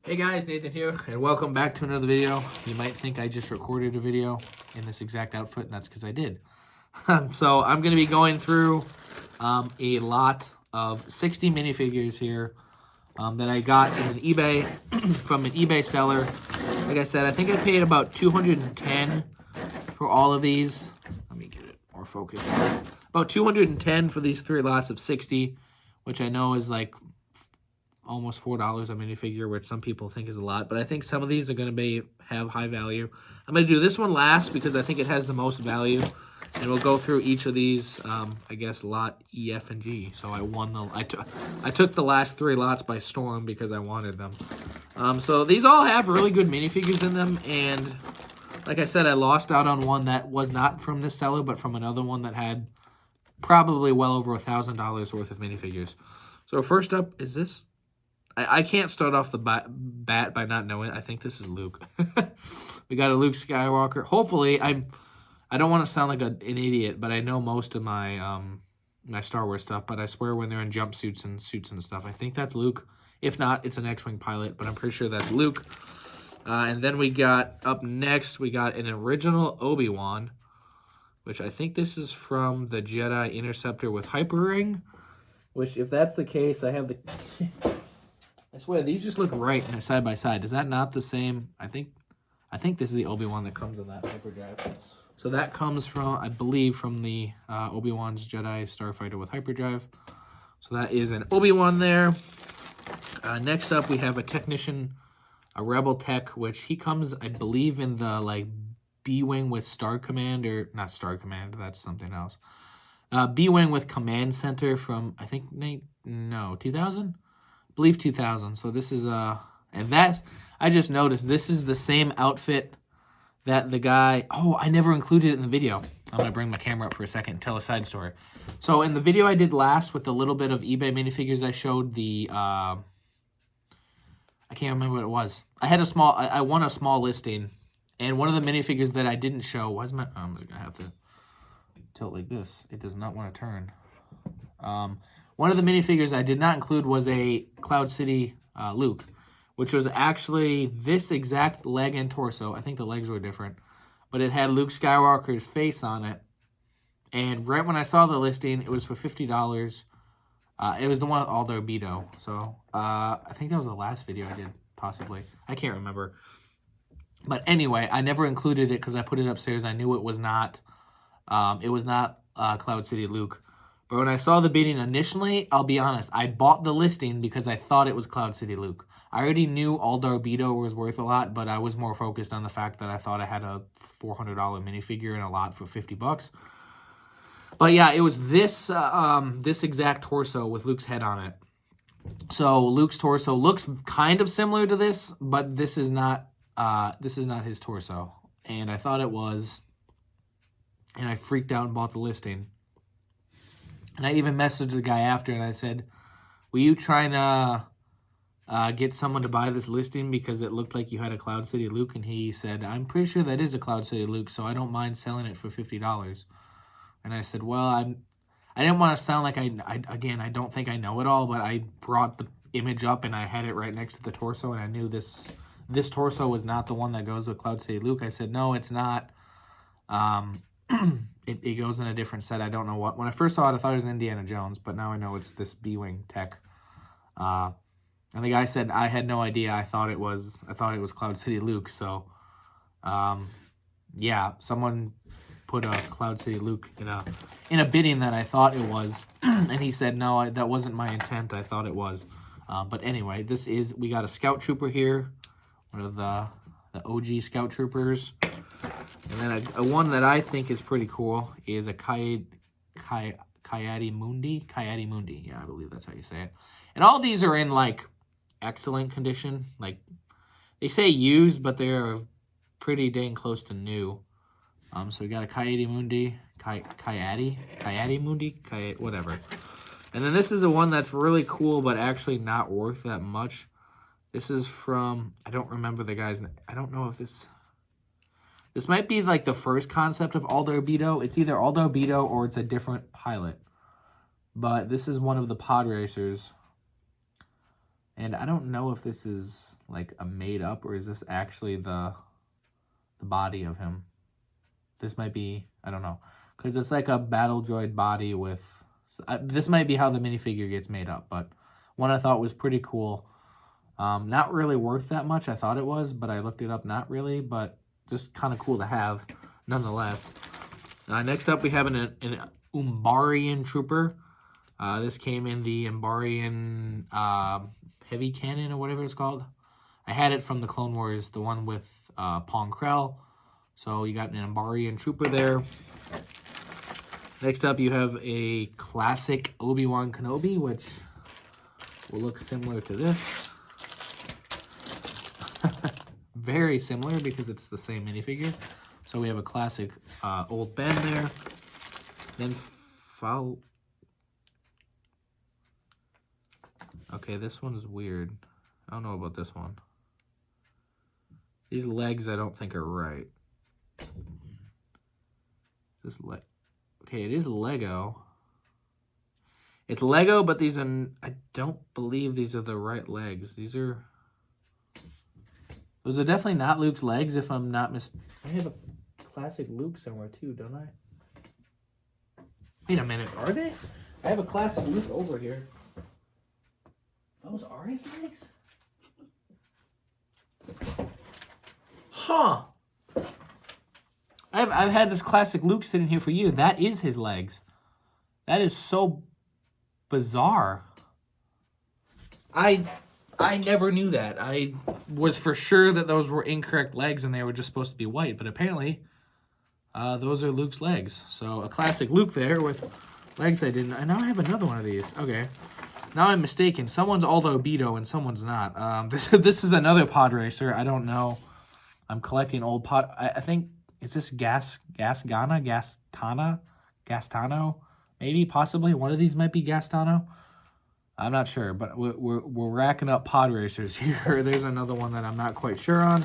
Hey guys, Nathan here, and welcome back to another video. You might think I just recorded a video in this exact outfit, and that's because I did. So I'm going to be going through a lot of 60 minifigures here that I got in an eBay from an eBay seller. Like I said, I think I paid about $210 for all of these. Let me get it more focused. About $210 for these 3 lots of 60, which I know is like almost $4 a minifigure, which some people think is a lot, but I think some of these are going to have high value. I'm going to do this one last because I think it has the most value, and we'll go through each of these, I guess, lot E, F, and G. So I took the last 3 lots by storm because I wanted them. So these all have really good minifigures in them, and like I said, I lost out on one that was not from this seller, but from another one that had probably well over $1,000 worth of minifigures. So first up is this. I can't start off the bat by not knowing. I think this is Luke. We got a Luke Skywalker. Hopefully, I don't want to sound like an idiot, but I know most of my my Star Wars stuff. But I swear when they're in jumpsuits and suits and stuff, I think that's Luke. If not, it's an X-Wing pilot, but I'm pretty sure that's Luke. And then we got, up next, we got an original Obi-Wan, which I think this is from the Jedi Interceptor with Hyper Ring, which, if that's the case, I have the... I swear, these just look right side by side. Is that not the same? I think this is the Obi-Wan that comes in that hyperdrive. So that comes from, I believe, from the Obi-Wan's Jedi Starfighter with hyperdrive. So that is an Obi-Wan there. Next up, we have a Technician, a Rebel Tech, which he comes, I believe, in the like B-Wing with Star Command, or not Star Command, that's something else. B-Wing with Command Center from, I think, 2000? I believe 2000. So this is and that I just noticed this is the same outfit that the guy, I never included it in the video. I'm gonna bring my camera up for a second and tell a side story. So in the video I did last with the little bit of eBay minifigures, I showed the I can't remember what it was. I won a small listing, and one of the minifigures that I didn't show was I'm just gonna have to tilt like this. It does not want to turn. One of the minifigures I did not include was a Cloud City Luke, which was actually this exact leg and torso. I think the legs were different, but it had Luke Skywalker's face on it. And right when I saw the listing, it was for $50. It was the one with Aldo Beto. So I think that was the last video I did, possibly. I can't remember. But anyway, I never included it because I put it upstairs. I knew it was not Cloud City Luke. But when I saw the bidding initially, I'll be honest, I bought the listing because I thought it was Cloud City Luke. I already knew Aldo Beto was worth a lot, but I was more focused on the fact that I thought I had a $400 minifigure in a lot for $50. But yeah, it was this this exact torso with Luke's head on it. So Luke's torso looks kind of similar to this, but this is not his torso. And I thought it was, and I freaked out and bought the listing. And I even messaged the guy after, and I said, were you trying to get someone to buy this listing because it looked like you had a Cloud City Luke? And he said, I'm pretty sure that is a Cloud City Luke, so I don't mind selling it for $50. And I said, well, I didn't want to sound like I don't think I know it all, but I brought the image up, and I had it right next to the torso, and I knew this torso was not the one that goes with Cloud City Luke. I said, no, it's not. It goes in a different set. I don't know what. When I first saw it, I thought it was Indiana Jones, but now I know it's this B-Wing Tech. And the guy said I had no idea. I thought it was Cloud City Luke. So, yeah, someone put a Cloud City Luke in a bidding that I thought it was, and he said no, that wasn't my intent. I thought it was. But anyway, we got a Scout Trooper here, one of the OG Scout Troopers. And then a one that I think is pretty cool is a Coyote Mundi. Yeah, I believe that's how you say it. And all these are in, like, excellent condition. Like, they say used, but they're pretty dang close to new. So we got a Coyote Mundi. Coyote Mundi? Whatever. And then this is the one that's really cool, but actually not worth that much. This is from, I don't remember the guy's name. I don't know if this might be like the first concept of Aldo Beto. It's either Aldo Beto or it's a different pilot. But this is one of the pod racers. And I don't know if this is like a made up or is this actually the body of him. This might be, I don't know. Because it's like a battle droid body with... this might be how the minifigure gets made up, but one I thought was pretty cool. Not really worth that much. I thought it was, but I looked it up. Not really, but just kind of cool to have nonetheless. Next up, we have an Umbarian Trooper. This came in the Umbarian Heavy Cannon or whatever it's called. I had it from the Clone Wars, the one with Pong Krell. So you got an Umbarian Trooper there. Next up, you have a classic Obi-Wan Kenobi, which will look similar to this. Very similar because it's the same minifigure. So we have a classic old Ben there. Then okay, this one is weird. I don't know about this one. These legs I don't think are right. Okay, it is Lego. It's Lego, but these are... I don't believe these are the right legs. Those are definitely not Luke's legs, if I'm not I have a classic Luke somewhere too, don't I? Wait a minute, are they? I have a classic Luke over here. Those are his legs? Huh. I've had this classic Luke sitting here for years. That is his legs. That is so bizarre. I never knew that. I was for sure that those were incorrect legs and they were just supposed to be white, but apparently those are Luke's legs. So a classic Luke there with legs I didn't... And now I have another one of these. Okay. Now I'm mistaken. Someone's Aldo Beto and someone's not. This is another pod racer. I don't know. I'm collecting old pod... I think... Is this Gastano? Maybe, possibly. One of these might be Gastano. I'm not sure, but we're racking up pod racers here. There's another one that I'm not quite sure on.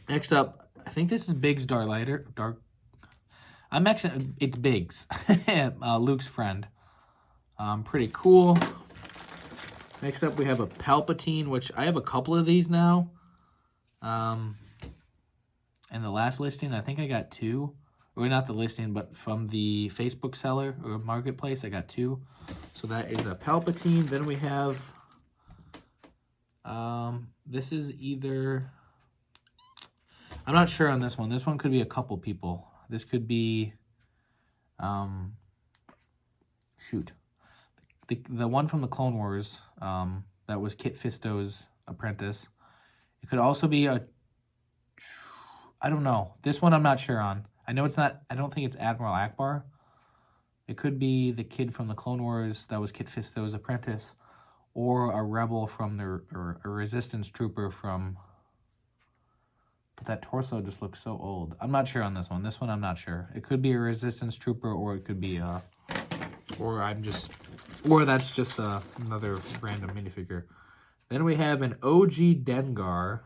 Next up, I think this is Biggs I'm actually... It's Biggs. Luke's friend. Pretty cool. Next up, we have a Palpatine, which I have a couple of these now. And the last listing, I think I got 2. Or not the listing, but from the Facebook seller or marketplace, I got 2. So that is a Palpatine. Then we have... this is either... I'm not sure on this one. This one could be a couple people. This could be... shoot. The one from the Clone Wars, that was Kit Fisto's apprentice. It could also be a... I don't know. This one I'm not sure on. I know it's not... I don't think it's Admiral Akbar. It could be the kid from the Clone Wars that was Kit Fisto's apprentice. Or a rebel from the... Or a resistance trooper from... But that torso just looks so old. I'm not sure on this one. This one I'm not sure. It could be a resistance trooper or it could be a... Or I'm just... Or that's just another random minifigure. Then we have an OG Dengar.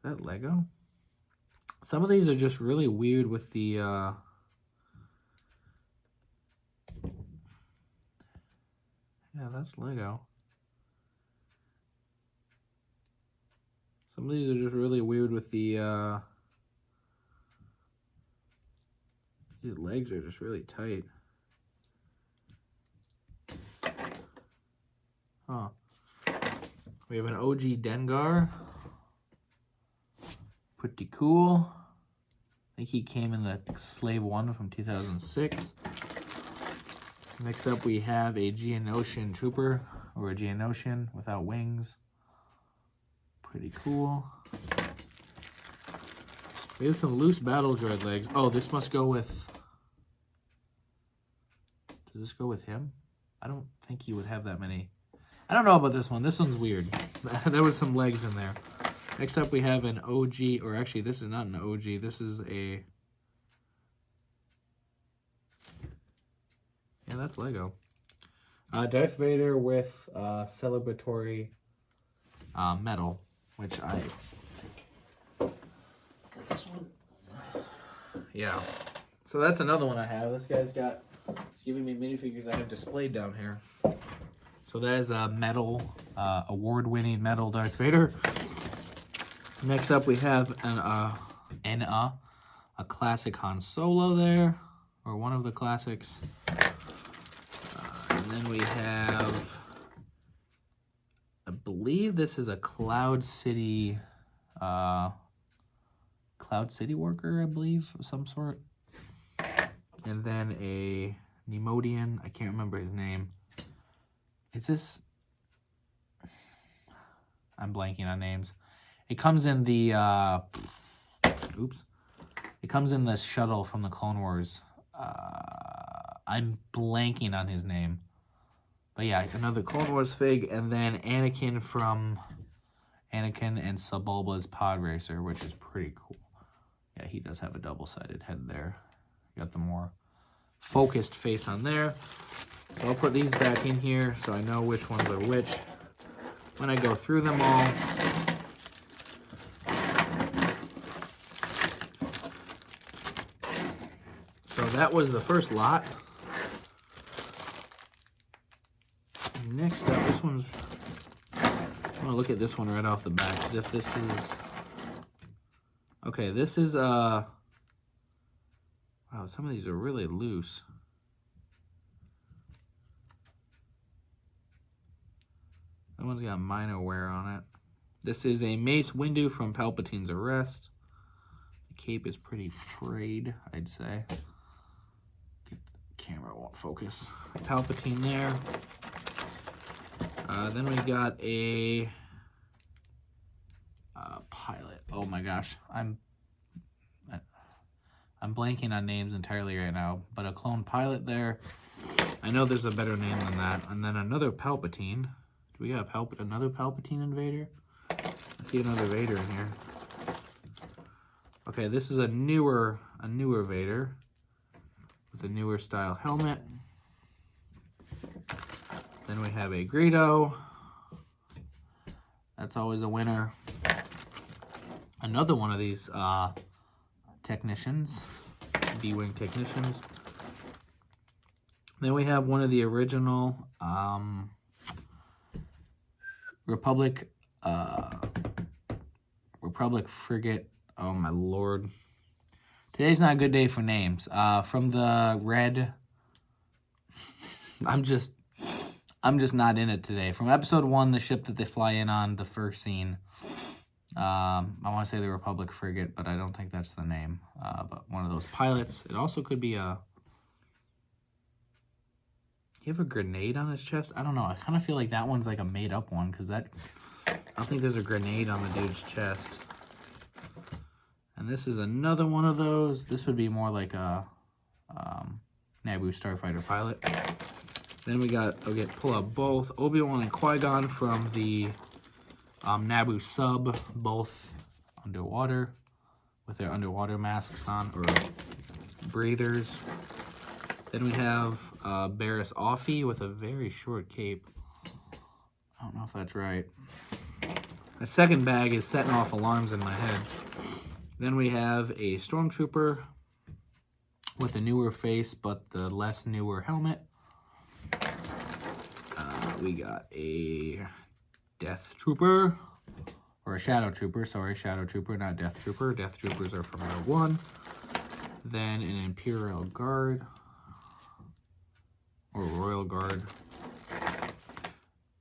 Is that Lego? Some of these are just really weird with the... Yeah, that's Lego. Some of these are just really weird with the... These legs are just really tight. Huh. We have an OG Dengar. Pretty cool. I think he came in the Slave 1 from 2006. Next up we have a Geonosian Trooper, or a Geonosian without wings. Pretty cool. We have some loose battle droid legs. Oh, this must go with... Does this go with him? I don't think he would have that many. I don't know about this one. This one's weird. There was some legs in there. Next up, we have an OG, or actually, this is not an OG. This is a... Yeah, that's Lego. Darth Vader with celebratory medal, which I think... This one? Yeah. So that's another one I have. This guy's got... He's giving me minifigures I have displayed down here. So that is a metal, award-winning metal Darth Vader. Next up, we have a classic Han Solo there, or one of the classics. And then we have, I believe this is a Cloud City worker, I believe, of some sort. And then a Nemodian, I can't remember his name. Is this? I'm blanking on names. It comes in the, It comes in the shuttle from the Clone Wars. I'm blanking on his name. But yeah, another Clone Wars fig, and then Anakin and Sebulba's Pod Racer, which is pretty cool. Yeah, he does have a double-sided head there. Got the more focused face on there. So I'll put these back in here so I know which ones are which when I go through them all. So that was the first lot. Next up, this one's, I'm gonna look at this one right off the bat, as if this is, okay, this is, wow, some of these are really loose. That one's got minor wear on it. This is a Mace Windu from Palpatine's Arrest. The cape is pretty frayed, I'd say. The camera won't focus. Palpatine there. Then we got a pilot. Oh my gosh, I'm blanking on names entirely right now, but a clone pilot there. I know there's a better name than that. And then another Palpatine. Do we got another Palpatine invader? I see another Vader in here. Okay, this is a newer Vader with a newer style helmet. Then we have a Greedo. That's always a winner. Another one of these technicians, D-Wing technicians. Then we have one of the original Republic frigate. Oh my lord. Today's not a good day for names. From the red, I'm just not in it today. From episode 1, the ship that they fly in on, the first scene. I want to say the Republic frigate, but I don't think that's the name. But one of those pilots. It also could be a... You have a grenade on his chest? I don't know. I kind of feel like that one's like a made-up one, because that... I don't think there's a grenade on the dude's chest. And this is another one of those. This would be more like a Naboo starfighter pilot. Then we got, pull out both Obi-Wan and Qui-Gon from the Naboo sub, both underwater, with their underwater masks on, or breathers. Then we have Barriss Offee with a very short cape. I don't know if that's right. The second bag is setting off alarms in my head. Then we have a Stormtrooper with a newer face, but the less newer helmet. We got a Death Trooper, or a Shadow Trooper, sorry, Shadow Trooper, not Death Trooper. Death Troopers are from Rogue One. Then an Imperial Guard, or Royal Guard.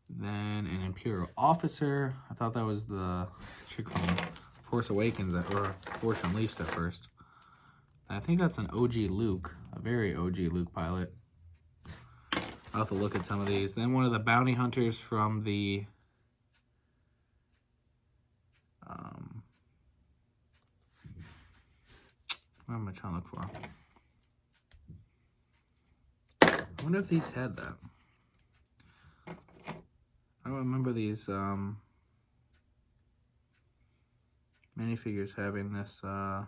Then an Imperial Officer. I thought that was the chick from Force Awakens, or Force Unleashed at first. I think that's an OG Luke, a very OG Luke pilot. I'll have to look at some of these. Then one of the bounty hunters from the what am I trying to look for? I wonder if these had that. I don't remember these minifigures having this, but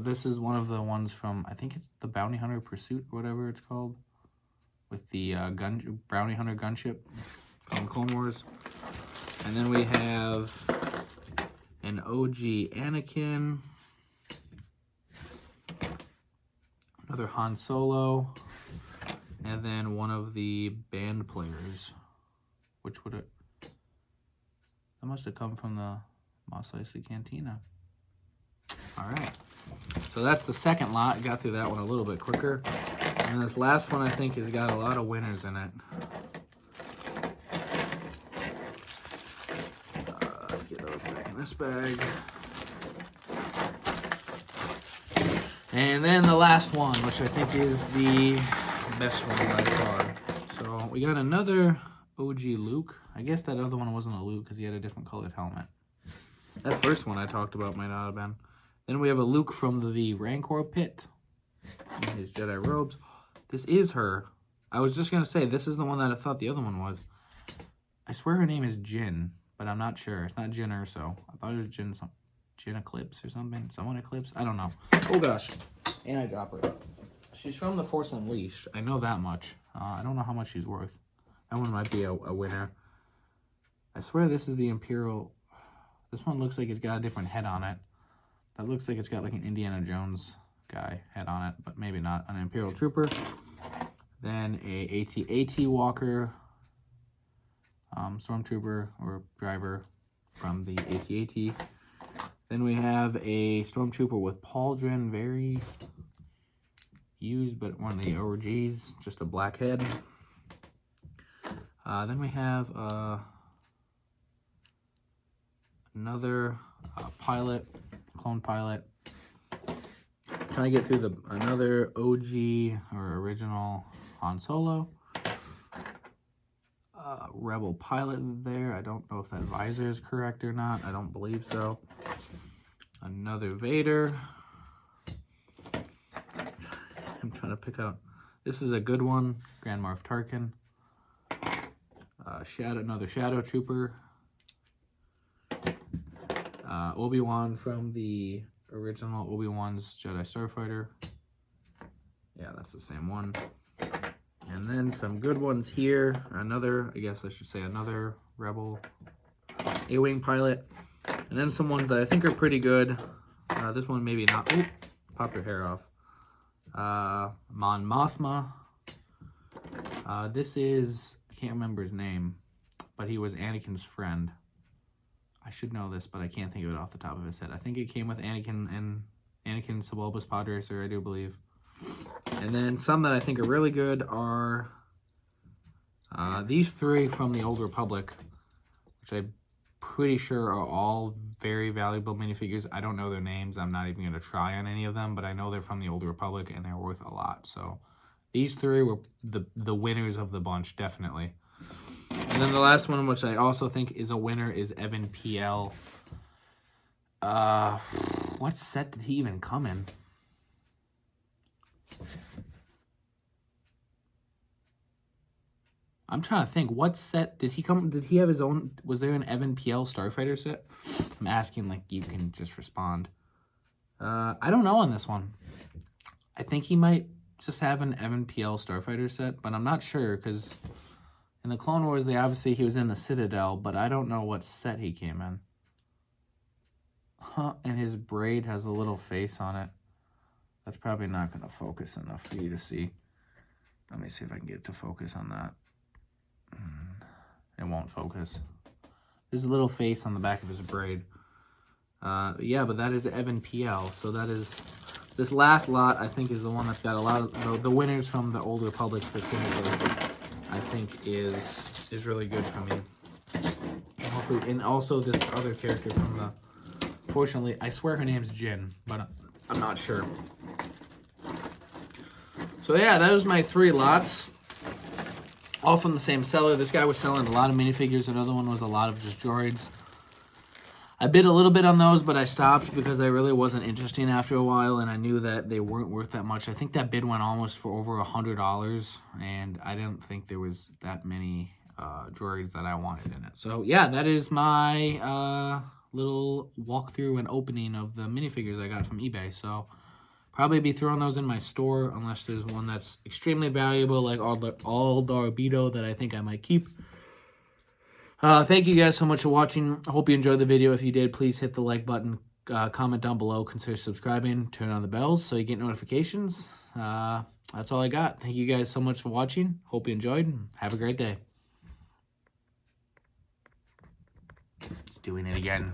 this is one of the ones from, I think it's the Bounty Hunter Pursuit, or whatever it's called, with the Bounty Hunter gunship from Clone Wars. And then we have an OG Anakin, another Han Solo, and then one of the band players. Which would it? That must have come from the Mos Eisley Cantina. All right. So that's the second lot. Got through that one a little bit quicker. And this last one, I think, has got a lot of winners in it. Let's get those back in this bag. And then the last one, which I think is the best one by far. So we got another OG Luke. I guess that other one wasn't a Luke because he had a different colored helmet. That first one I talked about might not have been. Then we have a Luke from the Rancor pit in his Jedi robes. This is her. I was just going to say, this is the one that I thought the other one was. I swear her name is Jin, but I'm not sure. It's not Jin Urso. I thought it was Jin Eclipse or something. Someone Eclipse? I don't know. Oh gosh. And I drop her. She's from the Force Unleashed. I know that much. I don't know how much she's worth. That one might be a winner. I swear this is the Imperial. This one looks like it's got a different head on it. That looks like it's got like an Indiana Jones guy head on it, but maybe not. An Imperial Trooper. Then a AT Walker, Stormtrooper or driver from the AT-AT. Then we have a Stormtrooper with pauldron, very used, but one of the OGs, just a black head. Then we have another pilot, clone pilot. Trying to get through another OG or original Han Solo. Rebel pilot there. I don't know if that visor is correct or not. I don't believe so. Another Vader. I'm trying to pick out. This is a good one. Grand Moff Tarkin. Another Shadow Trooper. Obi-Wan from the original Obi-Wan's Jedi Starfighter. Yeah, that's the same one. And then some good ones here. Another, I guess I should say another Rebel A-Wing pilot. And then some ones that I think are pretty good. This one maybe not. Oop, popped her hair off. Mon Mothma. This is, I can't remember his name, but he was Anakin's friend. I should know this, but I can't think of it off the top of his head. I think it came with Anakin and Anakin Sebulba's pod racer, I do believe. And then some that I think are really good are these three from the Old Republic, which I'm pretty sure are all very valuable minifigures. I don't know their names. I'm not even going to try on any of them, but I know they're from the Old Republic and they're worth a lot. So these three were the winners of the bunch, definitely. And then the last one, which I also think is a winner, is Evan PL. What set did he even come in? I'm trying to think. What set did he come? Did he have his own? Was there an Evan PL Starfighter set? I'm asking like you can just respond. I don't know on this one. I think he might just have an Evan PL Starfighter set, but I'm not sure because in the Clone Wars, he was in the Citadel, but I don't know what set he came in. Huh, and his braid has a little face on it. That's probably not going to focus enough for you to see. Let me see if I can get it to focus on that. It won't focus. There's a little face on the back of his braid. Yeah, but that is Evan PL. So that is... This last lot, I think, is the one that's got a lot of... The winners from the Old Republic specifically, I think, is really good for me. And hopefully, and also this other character from the... Fortunately, I swear her name's Jin, but I'm not sure. So yeah, that was my 3 lots. All from the same seller. This guy was selling a lot of minifigures. Another one was a lot of just droids. I bid a little bit on those, but I stopped because I really wasn't interested after a while, and I knew that they weren't worth that much. I think that bid went almost for over $100, and I didn't think there was that many droids that I wanted in it. So yeah, that is my little walkthrough and opening of the minifigures I got from eBay. So probably be throwing those in my store unless there's one that's extremely valuable, like Aldar Beetle, that I think I might keep. Thank you guys so much for watching. I hope you enjoyed the video. If you did, please hit the like button, comment down below, consider subscribing, turn on the bells so you get notifications. That's all I got. Thank you guys so much for watching. Hope you enjoyed. Have a great day. It's doing it again.